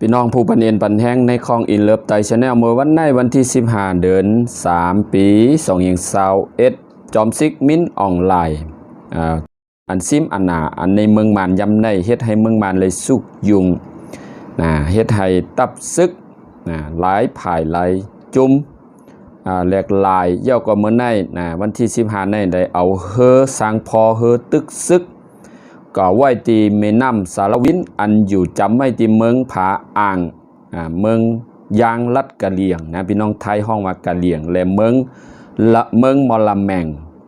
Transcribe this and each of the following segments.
พี่น้องผู้ปันเอ็นปันแห้งในคลองอินเลิฟไตชาแนลเมื่อวันในวันที่15เดือน3ปี2021จอมซิกมิ้นออนไลน์อันซิมอันนาอันในเมืองมานยำในเฮ็ดให้เมืองมานเลยสุกยุงเฮ็ดให้ตับซึกหลายผายหลายจุ่มแหลกลายเย่าก็เมื่อในวันที่15ในได้เอาเฮอสร้างพอเฮอตึกซึกก็ไว้ตีแม่น้ำสารวินอันอยู่จำไว้ตีเมืองผาอ่างเมืองยางลัดกะเหลี่ยงพี่น้องไทยห้องว่ากะเหลี่ยงและเมืองมอลำแมง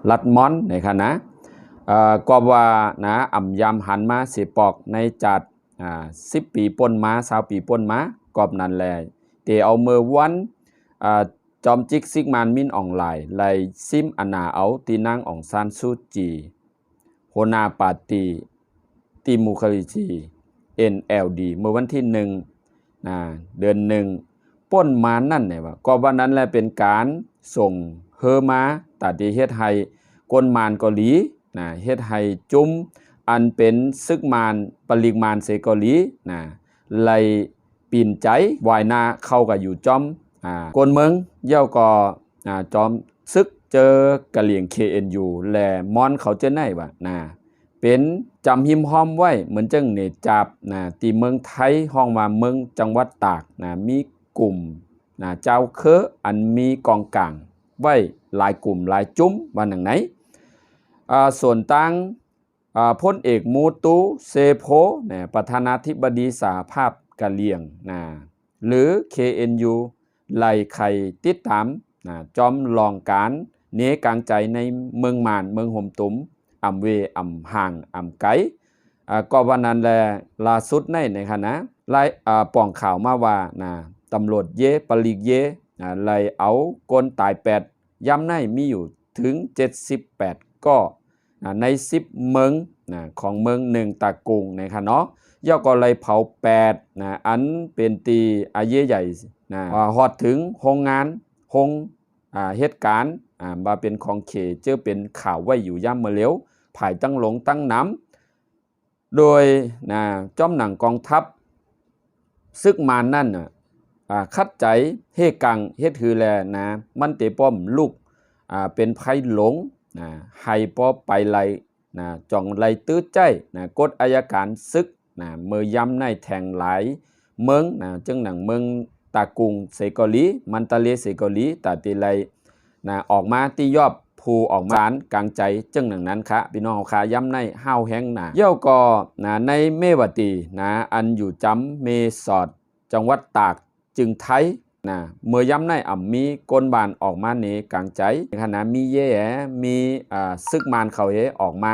ลัดม้อนนะครับนะก็ว่าอ่ำยำหันมาเสียปอกในจัด10 ปีป่นมา20 ปีป่นมากอบนั่นแหละเตเอาเมื่อวันจอมจิกซิกมานมินออนไลน์ไลซิมอนาเอาตีนางอองซานซูจีโฮนาปาตีติมูคาริจี NLD เมื่อวันที่1เดือน1ป้นมานั่นเนี่ยว่าก็วันนั้นแหละเป็นการส่งเฮอมาตัดที่เฮ็ดให้ก้นมานเกาหลีเฮ็ดให้จุ้มอันเป็นซึกมานปริกมานเซเกาหลีไลปีนใจวายนาเข้ากับอยู่จอมก้นเมืองเย่าก็จอมซึกเจอกะเหลี่ยง KNU แลมอนเขาจะไหนวะเป็นจำหิมห้อมไว้เหมือนจังเนจับตีเมืองไทยห้องว่าเมืองจังหวัดตากมีกลุ่มเจ้าเคออันมีกองกลางไว้หลายกลุ่มหลายจุ้มวันหนึ่งไหนส่วนตั้งพลเอกมูตูเซโพประธานาธิบดีสหภาพกะเหลี่ยงหรือ KNU ไล่ไข่ติดตามจอมลองการเนกลางใจในเมืองมานเมืองห่มตุ้มอำเวอำห่างอำไกก็วันนั้นแลล่าสุดในคณะไล่ป่องข่าวมาว่าตำรวจเยปลีกเยไล่เอาคนตาย8ย้ำในมีอยู่ถึง78ก็ใน10เมืองของเมือง1ตะกุงเนาะย่อก็เลยเผา8อันเป็นตีอาเยใหญ่ฮอดถึงโรงงานเหตุการณ์มาเป็นของเขเจอเป็นข่าวไว้อยู่ย่ำเมื่อเลี้ยวภายตั้งหลงตั้งน้ำโดยจอมหนังกองทัพซึกมานั่นคัดใจเฮกังเฮ็ดคือแลมันเตป้อมลูกเป็นไพ่หลงให้ปอไปไลจ่องไลตื้อใจกฎอัยการซึกเมื่อย้ำในแทงหลายเมืองจึงหนังเมืองตากุงเซกอลีมันตะเลเซกอลีตาตีไลออกมาตียอบผู้ออกมากลางใจจึงหนังนั้นค่ะพี่น้องขาย้ำในห้าวแห้งเย่าก็ในเมวตีอันอยู่จำเมสอดจังหวัดตากจึงไทยเมื่อย้ำในมีก้นบานออกมาเนกลางใจขณะมีเย่มีซึกมานเขาออกมา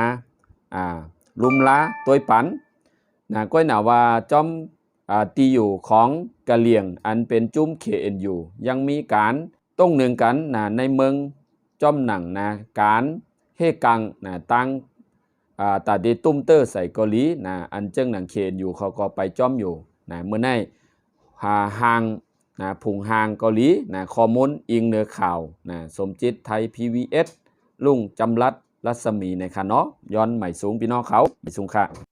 ลุมล้าตัวปันก้อยว่าจอมตีอยู่ของกะเหลี่ยงอันเป็นจุ้ม KNU ยังมีการต้องหนึ่งกันในเมืองจอมหนังการเฮกังตั้งตาดีตุ้มเตอร์ใส่เกาหลีอันเจ้งหนังKNUเขาก็ไปจอมอยู่เมื่อในห่างผุงห่างเกาหลีข้อมูลอิงเนื้อข่าวสมจิตไทย PVS ลุงจำรัดรัศมีในค่ะเนาะย้อนใหม่สูงพี่น้องเขาใหม่สูงค่ะ